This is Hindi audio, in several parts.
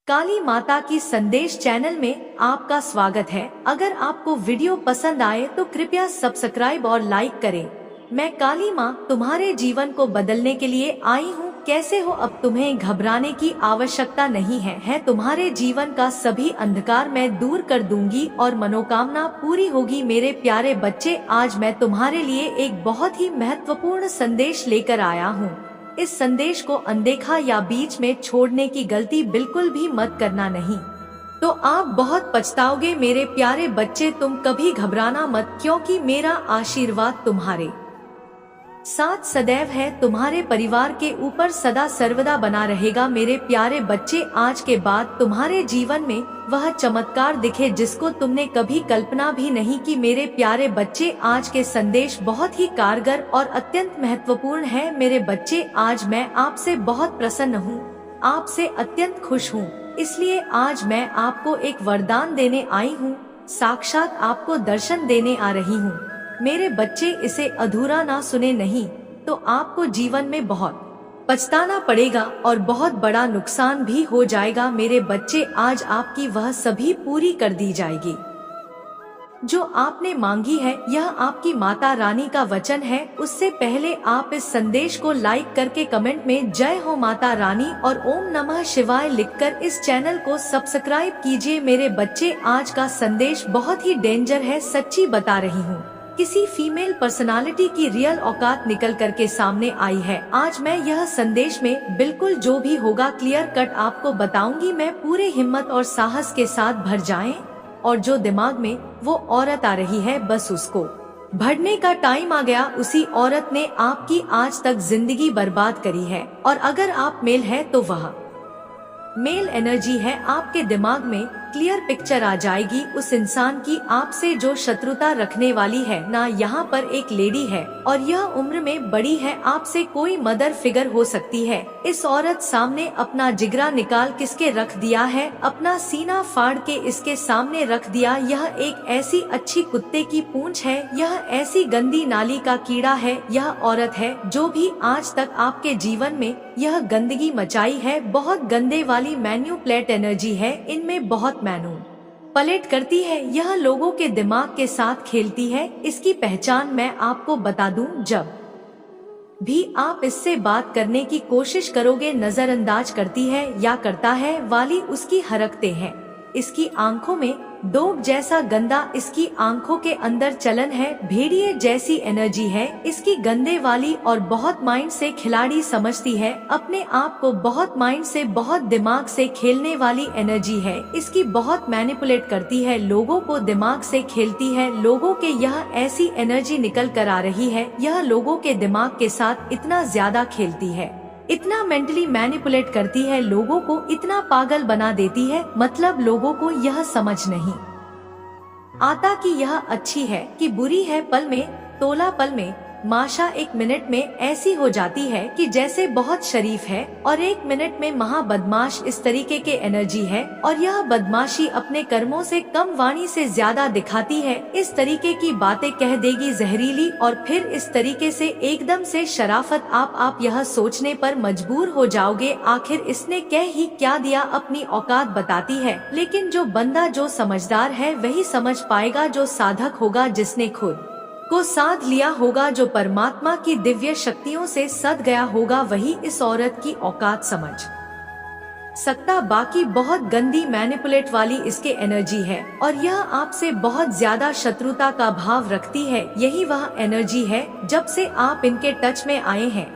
काली माता की संदेश चैनल में आपका स्वागत है। अगर आपको वीडियो पसंद आए तो कृपया सब्सक्राइब और लाइक करें। मैं काली माँ तुम्हारे जीवन को बदलने के लिए आई हूँ। कैसे हो? अब तुम्हें घबराने की आवश्यकता नहीं है तुम्हारे जीवन का सभी अंधकार मैं दूर कर दूंगी और मनोकामना पूरी होगी। मेरे प्यारे बच्चे, आज मैं तुम्हारे लिए एक बहुत ही महत्वपूर्ण संदेश लेकर आया हूँ। इस संदेश को अनदेखा या बीच में छोड़ने की गलती बिल्कुल भी मत करना, नहीं तो आप बहुत पछताओगे। मेरे प्यारे बच्चे, तुम कभी घबराना मत, क्योंकि मेरा आशीर्वाद तुम्हारे साथ सदैव है। तुम्हारे परिवार के ऊपर सदा सर्वदा बना रहेगा। मेरे प्यारे बच्चे, आज के बाद तुम्हारे जीवन में वह चमत्कार दिखे जिसको तुमने कभी कल्पना भी नहीं की। मेरे प्यारे बच्चे, आज के संदेश बहुत ही कारगर और अत्यंत महत्वपूर्ण है। मेरे बच्चे, आज मैं आपसे बहुत प्रसन्न हूँ, आपसे अत्यंत खुश हूँ। इसलिए आज मैं आपको एक वरदान देने आई हूँ, साक्षात आपको दर्शन देने आ रही हूँ। मेरे बच्चे, इसे अधूरा ना सुने, नहीं तो आपको जीवन में बहुत पछताना पड़ेगा और बहुत बड़ा नुकसान भी हो जाएगा। मेरे बच्चे, आज आपकी वह सभी पूरी कर दी जाएगी जो आपने मांगी है। यह आपकी माता रानी का वचन है। उससे पहले आप इस संदेश को लाइक करके कमेंट में जय हो माता रानी और ओम नमः शिवाय लिखकर इस चैनल को सब्सक्राइब कीजिए। मेरे बच्चे, आज का संदेश बहुत ही डेंजर है, सच्ची बता रही हूँ। किसी फीमेल पर्सनालिटी की रियल औकात निकल करके सामने आई है। आज मैं यह संदेश में बिल्कुल जो भी होगा क्लियर कट आपको बताऊंगी। मैं पूरे हिम्मत और साहस के साथ भर जाएं और जो दिमाग में वो औरत आ रही है, बस उसको भरने का टाइम आ गया। उसी औरत ने आपकी आज तक जिंदगी बर्बाद करी है और अगर आप मेल है तो वह मेल एनर्जी है। आपके दिमाग में क्लियर पिक्चर आ जाएगी उस इंसान की आपसे जो शत्रुता रखने वाली है ना। यहाँ पर एक लेडी है और यह उम्र में बड़ी है, आपसे कोई मदर फिगर हो सकती है। इस औरत सामने अपना जिगरा निकाल किसके रख दिया है, अपना सीना फाड़ के इसके सामने रख दिया। यह एक ऐसी अच्छी कुत्ते की पूंछ है, यह ऐसी गंदी नाली का कीड़ा है। यह औरत है जो भी आज तक आपके जीवन में यह गंदगी मचाई है। बहुत गंदे वाली मैन्युपुलेट एनर्जी है, इनमें बहुत पलेट करती है। यह लोगों के दिमाग के साथ खेलती है। इसकी पहचान मैं आपको बता दूं, जब भी आप इससे बात करने की कोशिश करोगे, नजरअंदाज करती है या करता है वाली उसकी हरकतें हैं। इसकी आंखों में डोग जैसा गंदा, इसकी आंखों के अंदर चलन है, भेड़िए जैसी एनर्जी है इसकी गंदे वाली और बहुत माइंड से खिलाड़ी समझती है अपने आप को, बहुत माइंड से बहुत दिमाग से खेलने वाली एनर्जी है इसकी। बहुत मैनिपुलेट करती है लोगों को, दिमाग से खेलती है लोगों के। यह ऐसी एनर्जी निकल कर आ रही है, यह लोगों के दिमाग के साथ इतना ज्यादा खेलती है, इतना मेंटली मैनिपुलेट करती है, लोगों को इतना पागल बना देती है। मतलब लोगों को यह समझ नहीं आता कि यह अच्छी है कि बुरी है। पल में तोला, पल में माशा, एक मिनट में ऐसी हो जाती है कि जैसे बहुत शरीफ है और एक मिनट में महा बदमाश। इस तरीके के एनर्जी है और यह बदमाशी अपने कर्मों से कम, वाणी से ज्यादा दिखाती है। इस तरीके की बातें कह देगी जहरीली और फिर इस तरीके से एकदम से शराफत। आप यह सोचने पर मजबूर हो जाओगे, आखिर इसने कह ही क्या दिया, अपनी औकात बताती है। लेकिन जो बंदा जो समझदार है वही समझ पाएगा, जो साधक होगा, जिसने खुद को साध लिया होगा, जो परमात्मा की दिव्य शक्तियों से सद गया होगा, वही इस औरत की औकात समझ सकता। बाकी बहुत गंदी मैनिपुलेट वाली इसके एनर्जी है और यह आपसे बहुत ज्यादा शत्रुता का भाव रखती है। यही वह एनर्जी है जब से आप इनके टच में आए हैं।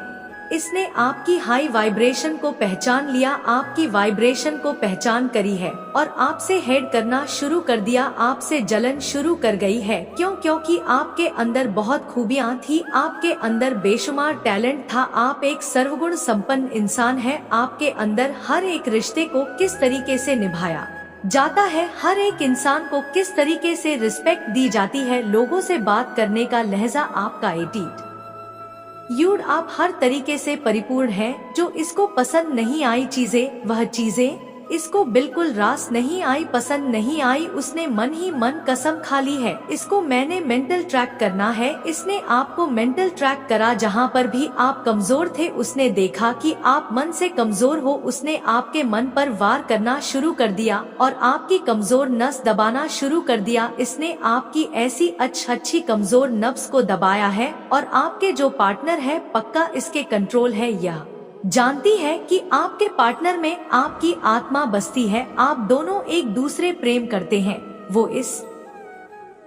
इसने आपकी हाई वाइब्रेशन को पहचान लिया, आपकी वाइब्रेशन को पहचान करी है और आपसे हेड करना शुरू कर दिया, आपसे जलन शुरू कर गई है। क्यों? क्योंकि आपके अंदर बहुत खूबियां थी, आपके अंदर बेशुमार टैलेंट था, आप एक सर्वगुण संपन्न इंसान है। आपके अंदर हर एक रिश्ते को किस तरीके से निभाया जाता है, हर एक इंसान को किस तरीके से रिस्पेक्ट दी जाती है, लोगों से बात करने का लहजा, आपका एटीट्यूड, आप हर तरीके से परिपूर्ण है। जो इसको पसंद नहीं आई चीजें, वह चीजें इसको बिल्कुल रास नहीं आई, पसंद नहीं आई, उसने मन ही मन कसम खा ली है इसको मैंने मेंटल ट्रैक करना है। इसने आपको मेंटल ट्रैक करा, जहाँ पर भी आप कमजोर थे उसने देखा कि आप मन से कमजोर हो, उसने आपके मन पर वार करना शुरू कर दिया और आपकी कमजोर नस दबाना शुरू कर दिया। इसने आपकी ऐसी अच्छी कमजोर नब्ज को दबाया है और आपके जो पार्टनर है पक्का इसके कंट्रोल है। यह जानती है कि आपके पार्टनर में आपकी आत्मा बसती है, आप दोनों एक दूसरे प्रेम करते हैं। वो इस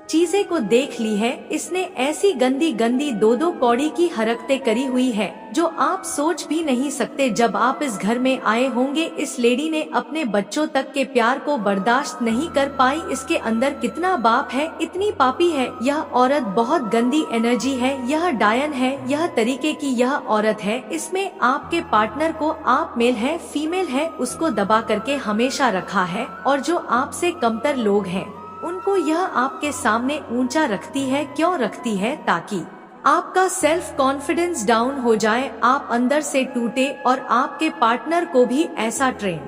चीजें को देख ली है, इसने ऐसी गंदी गंदी दो कौड़ी की हरकतें करी हुई है जो आप सोच भी नहीं सकते। जब आप इस घर में आए होंगे, इस लेडी ने अपने बच्चों तक के प्यार को बर्दाश्त नहीं कर पाई। इसके अंदर कितना बाप है, इतनी पापी है यह औरत, बहुत गंदी एनर्जी है, यह डायन है, यह तरीके की यह औरत है। इसमें आपके पार्टनर को, आप मेल है फीमेल है, उसको दबा करके हमेशा रखा है और जो आपसे कमतर लोग हैं उनको यह आपके सामने ऊंचा रखती है। क्यों रखती है? ताकि आपका सेल्फ कॉन्फिडेंस डाउन हो जाए, आप अंदर से टूटे और आपके पार्टनर को भी ऐसा ट्रेन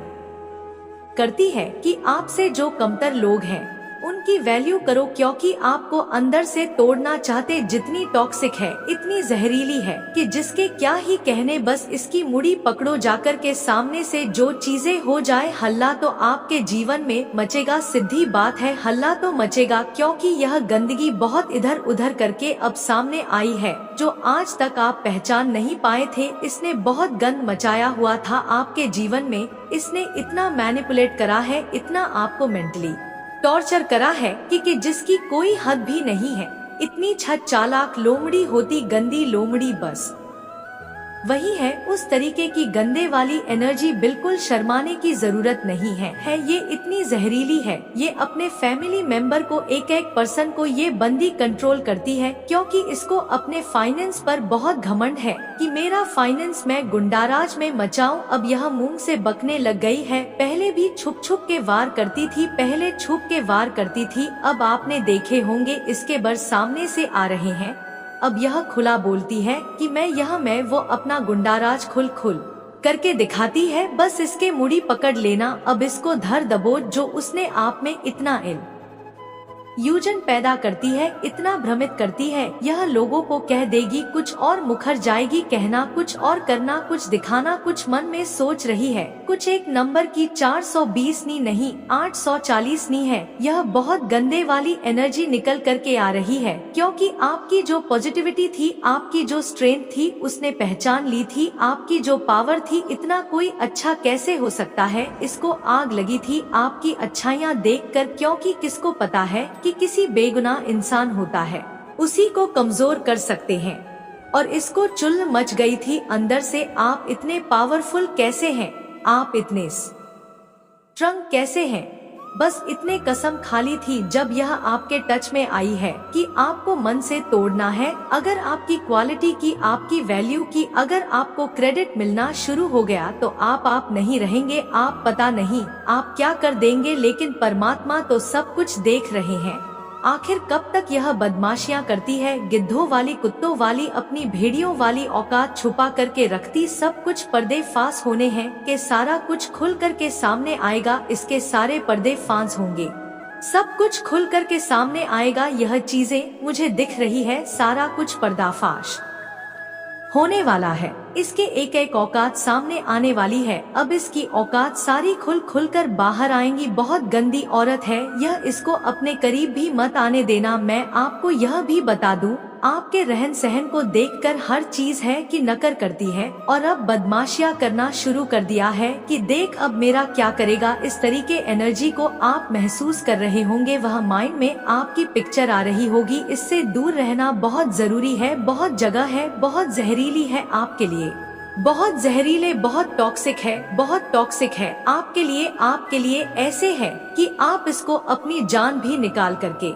करती है कि आपसे जो कमतर लोग हैं उनकी वैल्यू करो, क्योंकि आपको अंदर से तोड़ना चाहते। जितनी टॉक्सिक है, इतनी जहरीली है कि जिसके क्या ही कहने, बस इसकी मुड़ी पकड़ो जाकर के सामने से। जो चीजें हो जाए, हल्ला तो आपके जीवन में मचेगा, सीधी बात है, हल्ला तो मचेगा, क्योंकि यह गंदगी बहुत इधर उधर करके अब सामने आई है जो आज तक आप पहचान नहीं पाए थे। इसने बहुत गंद मचाया हुआ था आपके जीवन में, इसने इतना मैनिपुलेट करा है, इतना आपको मेंटली टॉर्चर करा है कि जिसकी कोई हद भी नहीं है। इतनी छत चालाक लोमड़ी होती, गंदी लोमड़ी बस वही है। उस तरीके की गंदे वाली एनर्जी, बिल्कुल शर्माने की जरूरत नहीं है ये इतनी जहरीली है। ये अपने फैमिली मेंबर को, एक पर्सन को ये बंदी कंट्रोल करती है, क्योंकि इसको अपने फाइनेंस पर बहुत घमंड है कि मेरा फाइनेंस मैं गुंडाराज में मचाऊं। अब यह मुंह से बकने लग गई है। पहले भी छुप छुप के वार करती थी, पहले छुप के वार करती थी, अब आपने देखे होंगे इसके बर सामने से आ रहे हैं। अब यह खुला बोलती है कि मैं वो अपना गुंडाराज खुल करके दिखाती है। बस इसके मुड़ी पकड़ लेना, अब इसको धर दबोच। जो उसने आप में इतना यूजन पैदा करती है, इतना भ्रमित करती है, यह लोगों को कह देगी कुछ और, मुखर जाएगी, कहना कुछ और, करना कुछ, दिखाना कुछ, मन में सोच रही है कुछ। एक नंबर की 420 नहीं 840 है। यह बहुत गंदे वाली एनर्जी निकल करके आ रही है, क्योंकि आपकी जो पॉजिटिविटी थी, आपकी जो स्ट्रेंथ थी, उसने पहचान ली थी। आपकी जो पावर थी, इतना कोई अच्छा कैसे हो सकता है, इसको आग लगी थी आपकी अच्छाइयाँ देखकर, क्योंकि किसको पता है कि किसी बेगुनाह इंसान होता है उसी को कमजोर कर सकते हैं। और इसको चुल मच गई थी अंदर से, आप इतने पावरफुल कैसे हैं, आप इतने स्ट्रॉन्ग कैसे हैं। बस इतने कसम खाली थी जब यह आपके टच में आई है कि आपको मन से तोड़ना है। अगर आपकी क्वालिटी की, आपकी वैल्यू की, अगर आपको क्रेडिट मिलना शुरू हो गया तो आप नहीं रहेंगे। आप पता नहीं आप क्या कर देंगे, लेकिन परमात्मा तो सब कुछ देख रहे हैं। आखिर कब तक यह बदमाशियां करती है, गिद्धों वाली, कुत्तों वाली, अपनी भेड़ियों वाली औकात छुपा करके रखती। सब कुछ पर्दे फांस होने हैं कि सारा कुछ खुल करके सामने आएगा, इसके सारे पर्दे फांस होंगे, सब कुछ खुल करके सामने आएगा। यह चीजें मुझे दिख रही है, सारा कुछ पर्दाफाश होने वाला है। इसके एक औकात सामने आने वाली है। अब इसकी औकात सारी खुल कर बाहर आएंगी। बहुत गंदी औरत है यह, इसको अपने करीब भी मत आने देना। मैं आपको यह भी बता दूं, आपके रहन सहन को देखकर हर चीज है कि नकर करती है, और अब बदमाशियां करना शुरू कर दिया है कि देख अब मेरा क्या करेगा। इस तरीके एनर्जी को आप महसूस कर रहे होंगे, वह माइंड में आपकी पिक्चर आ रही होगी। इससे दूर रहना बहुत जरूरी है। बहुत जगह है, बहुत जहरीली है आपके लिए, बहुत जहरीले, बहुत टॉक्सिक है, बहुत टॉक्सिक है आपके लिए ऐसे है कि आप इसको अपनी जान भी निकाल करके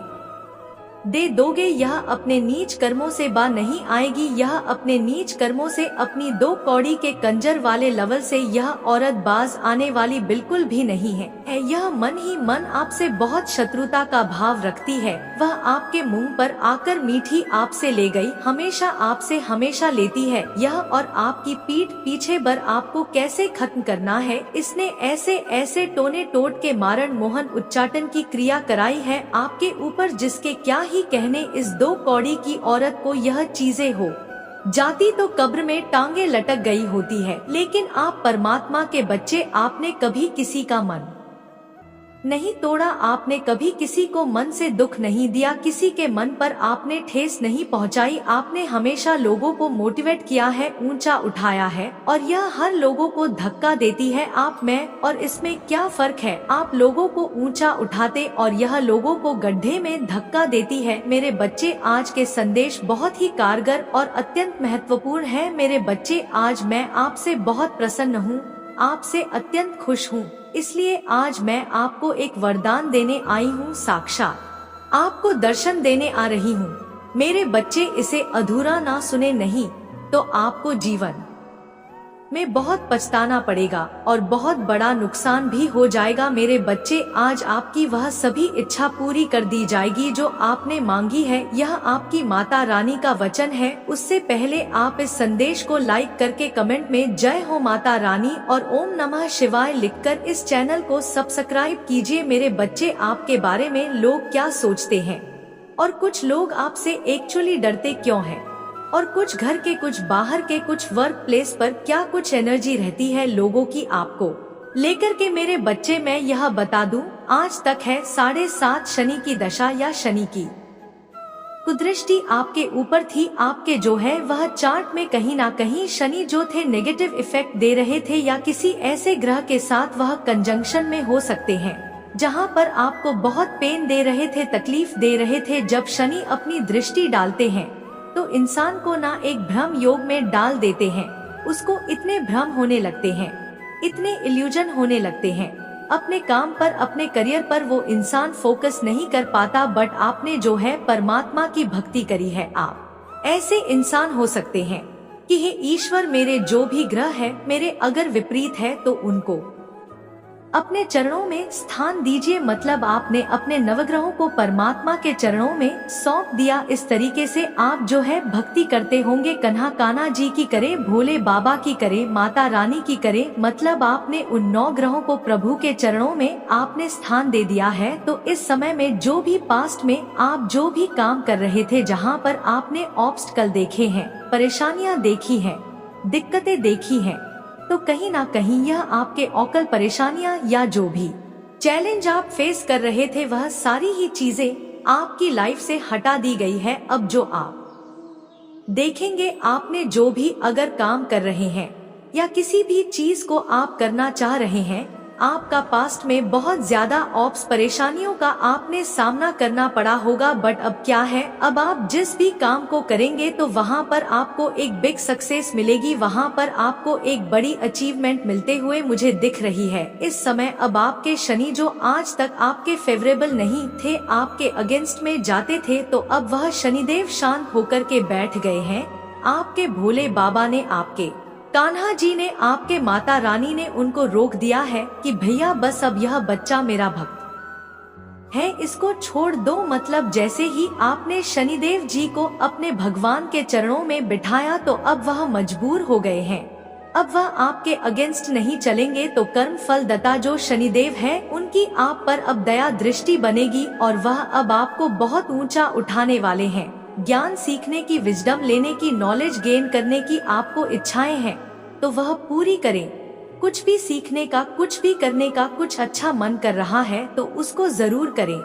दे दोगे, यह अपने नीच कर्मों से बा नहीं आएगी। यह अपने नीच कर्मों से, अपनी 2 कौड़ी के कंजर वाले लवल से यह औरत बाज आने वाली बिल्कुल भी नहीं है। यह मन ही मन आपसे बहुत शत्रुता का भाव रखती है। वह आपके मुंह पर आकर मीठी आपसे ले गई, हमेशा आपसे हमेशा लेती है यह, और आपकी पीठ पीछे बर आपको कैसे खत्म करना है इसने ऐसे ऐसे टोने टोट के मारण मोहन उच्चाटन की क्रिया कराई है आपके ऊपर, जिसके क्या ही कहने। इस 2 कौड़ी की औरत को यह चीजें हो जाती तो कब्र में टांगे लटक गई होती है। लेकिन आप परमात्मा के बच्चे, आपने कभी किसी का मन नहीं तोड़ा, आपने कभी किसी को मन से दुख नहीं दिया, किसी के मन पर आपने ठेस नहीं पहुंचाई। आपने हमेशा लोगों को मोटिवेट किया है, ऊंचा उठाया है, और यह हर लोगों को धक्का देती है। आप में और इसमें क्या फर्क है? आप लोगों को ऊंचा उठाते और यह लोगों को गड्ढे में धक्का देती है। मेरे बच्चे, आज के संदेश बहुत ही कारगर और अत्यंत महत्वपूर्ण है। मेरे बच्चे, आज मैं आपसे बहुत प्रसन्न हूँ, आपसे अत्यंत खुश हूँ, इसलिए आज मैं आपको एक वरदान देने आई हूँ, साक्षात आपको दर्शन देने आ रही हूँ। मेरे बच्चे, इसे अधूरा ना सुने, नहीं तो आपको जीवन में बहुत पछताना पड़ेगा और बहुत बड़ा नुकसान भी हो जाएगा। मेरे बच्चे, आज आपकी वह सभी इच्छा पूरी कर दी जाएगी जो आपने मांगी है। यह आपकी माता रानी का वचन है। उससे पहले आप इस संदेश को लाइक करके कमेंट में जय हो माता रानी और ओम नमः शिवाय लिखकर इस चैनल को सब्सक्राइब कीजिए। मेरे बच्चे, आपके बारे में लोग क्या सोचते हैं और कुछ लोग आपसे एक्चुअली डरते क्यों हैं, और कुछ घर के, कुछ बाहर के, कुछ वर्क प्लेस पर क्या कुछ एनर्जी रहती है लोगों की आपको लेकर के। मेरे बच्चे, मैं यह बता दूं, आज तक है 7.5 शनि की दशा या शनि की कुदृष्टि आपके ऊपर थी। आपके जो है वह चार्ट में कहीं ना कहीं शनि जो थे नेगेटिव इफेक्ट दे रहे थे, या किसी ऐसे ग्रह के साथ वह कंजंक्शन में हो सकते हैं जहां पर आपको बहुत पेन दे रहे थे, तकलीफ दे रहे थे। जब शनि अपनी दृष्टि डालते हैं तो इंसान को ना एक भ्रम योग में डाल देते हैं, उसको इतने भ्रम होने लगते हैं, इतने इल्यूजन होने लगते हैं अपने काम पर, अपने करियर पर, वो इंसान फोकस नहीं कर पाता। बट आपने जो है परमात्मा की भक्ति करी है, आप ऐसे इंसान हो सकते हैं कि हे ईश्वर, मेरे जो भी ग्रह है मेरे अगर विपरीत है तो उनको अपने चरणों में स्थान दीजिए। मतलब आपने अपने नवग्रहों को परमात्मा के चरणों में सौंप दिया। इस तरीके से आप जो है भक्ति करते होंगे, कन्हा कान्हा जी की करे, भोले बाबा की करे, माता रानी की करे। मतलब आपने उन 9 ग्रहों को प्रभु के चरणों में आपने स्थान दे दिया है। तो इस समय में जो भी पास्ट में आप जो भी काम कर रहे थे, जहाँ पर आपने ऑब्स्टकल देखे हैं, परेशानियाँ देखी है, दिक्कतें देखी है, तो कहीं ना कहीं यह आपके औकल परेशानियां या जो भी चैलेंज आप फेस कर रहे थे, वह सारी ही चीजें आपकी लाइफ से हटा दी गई है। अब जो आप देखेंगे, आपने जो भी अगर काम कर रहे हैं या किसी भी चीज को आप करना चाह रहे हैं, आपका पास्ट में बहुत ज्यादा ऑप्स परेशानियों का आपने सामना करना पड़ा होगा। बट अब क्या है, अब आप जिस भी काम को करेंगे तो वहाँ पर आपको एक बिग सक्सेस मिलेगी, वहाँ पर आपको एक बड़ी अचीवमेंट मिलते हुए मुझे दिख रही है इस समय। अब आपके शनि जो आज तक आपके फेवरेबल नहीं थे, आपके अगेंस्ट में जाते थे, तो अब वह शनिदेव शांत होकर के बैठ गए हैं। आपके भोले बाबा ने, आपके कान्हा जी ने, आपके माता रानी ने उनको रोक दिया है कि भैया बस अब यह बच्चा मेरा भक्त है, इसको छोड़ दो। मतलब जैसे ही आपने शनिदेव जी को अपने भगवान के चरणों में बिठाया तो अब वह मजबूर हो गए हैं, अब वह आपके अगेंस्ट नहीं चलेंगे। तो कर्म फल दाता जो शनिदेव है, उनकी आप पर अब दया दृष्टि बनेगी और वह अब आपको बहुत ऊंचा उठाने वाले हैं। ज्ञान सीखने की, विजडम लेने की, नॉलेज गेन करने की आपको इच्छाएं हैं तो वह पूरी करें। कुछ भी सीखने का, कुछ भी करने का कुछ अच्छा मन कर रहा है तो उसको जरूर करें,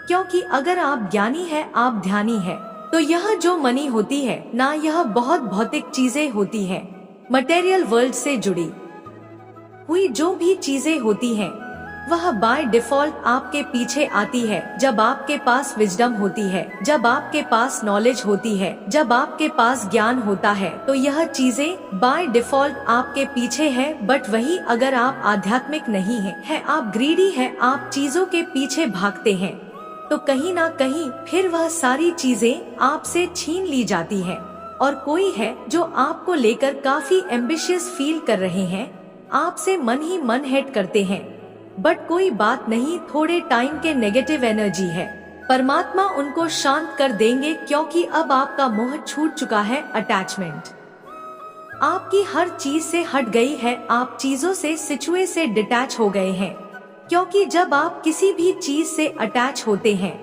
क्योंकि अगर आप ज्ञानी है, आप ध्यानी है, तो यह जो मनी होती है ना, यह बहुत भौतिक चीजें होती है, मटेरियल वर्ल्ड से जुड़ी हुई जो भी चीजें होती हैं वह बाय डिफॉल्ट आपके पीछे आती है। जब आपके पास विजडम होती है, जब आपके पास नॉलेज होती है, जब आपके पास ज्ञान होता है, तो यह चीजें बाय डिफॉल्ट आपके पीछे है। बट वही अगर आप आध्यात्मिक नहीं है, आप ग्रीडी है, आप चीजों के पीछे भागते हैं तो कहीं ना कहीं फिर वह सारी चीजें आपसे छीन ली जाती है। और कोई है जो आपको लेकर काफी एम्बिशियस फील कर रहे हैं, आपसे मन ही मन हेट करते हैं, बट कोई बात नहीं, थोड़े टाइम के नेगेटिव एनर्जी है, परमात्मा उनको शांत कर देंगे, क्योंकि अब आपका मोह छूट चुका है। अटैचमेंट आपकी हर चीज से हट गई है, आप चीजों से, सिचुए से डिटैच हो गए हैं, क्योंकि जब आप किसी भी चीज से अटैच होते हैं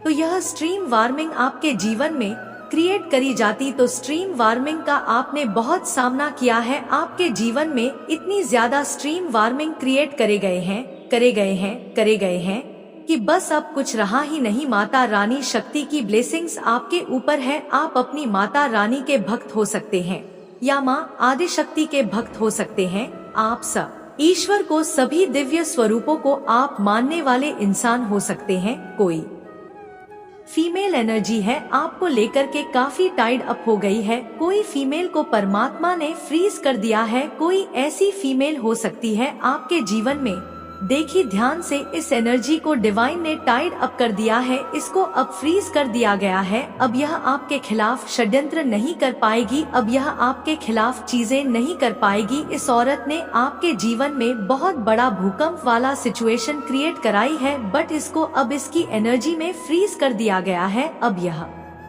तो यह स्ट्रीम वार्मिंग आपके जीवन में क्रिएट करी जाती। तो स्ट्रीम वार्मिंग का आपने बहुत सामना किया है, आपके जीवन में इतनी ज्यादा स्ट्रीम वार्मिंग क्रिएट करे गए हैं कि बस अब कुछ रहा ही नहीं। माता रानी शक्ति की ब्लेसिंग्स आपके ऊपर है, आप अपनी माता रानी के भक्त हो सकते हैं या माँ आदि शक्ति के भक्त हो सकते हैं। आप सब ईश्वर को, सभी दिव्य स्वरूपों को आप मानने वाले इंसान हो सकते हैं। कोई फीमेल एनर्जी है, आपको लेकर के काफी टाइड अप हो गई है, कोई फीमेल को परमात्मा ने फ्रीज कर दिया है, कोई ऐसी फीमेल हो सकती है आपके जीवन में। देखिए ध्यान से, इस एनर्जी को डिवाइन ने टाइड अप कर दिया है, इसको अब फ्रीज कर दिया गया है। अब यह आपके खिलाफ षड्यंत्र नहीं कर पाएगी, अब यह आपके खिलाफ चीजें नहीं कर पाएगी। इस औरत ने आपके जीवन में बहुत बड़ा भूकंप वाला सिचुएशन क्रिएट कराई है, बट इसको अब इसकी एनर्जी में फ्रीज कर दिया गया है। अब यह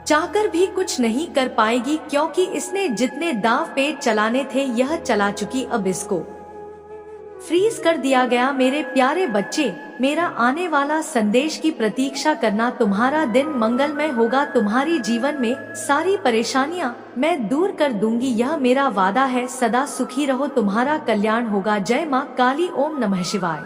चाहकर भी कुछ नहीं कर पाएगी, क्योंकि इसने जितने दांव पेच चलाने थे यह चला चुकी, अब इसको फ्रीज कर दिया गया। मेरे प्यारे बच्चे, मेरा आने वाला संदेश की प्रतीक्षा करना, तुम्हारा दिन मंगलमय होगा, तुम्हारी जीवन में सारी परेशानियां मैं दूर कर दूंगी, यह मेरा वादा है। सदा सुखी रहो, तुम्हारा कल्याण होगा। जय माँ काली, ओम नमः शिवाय।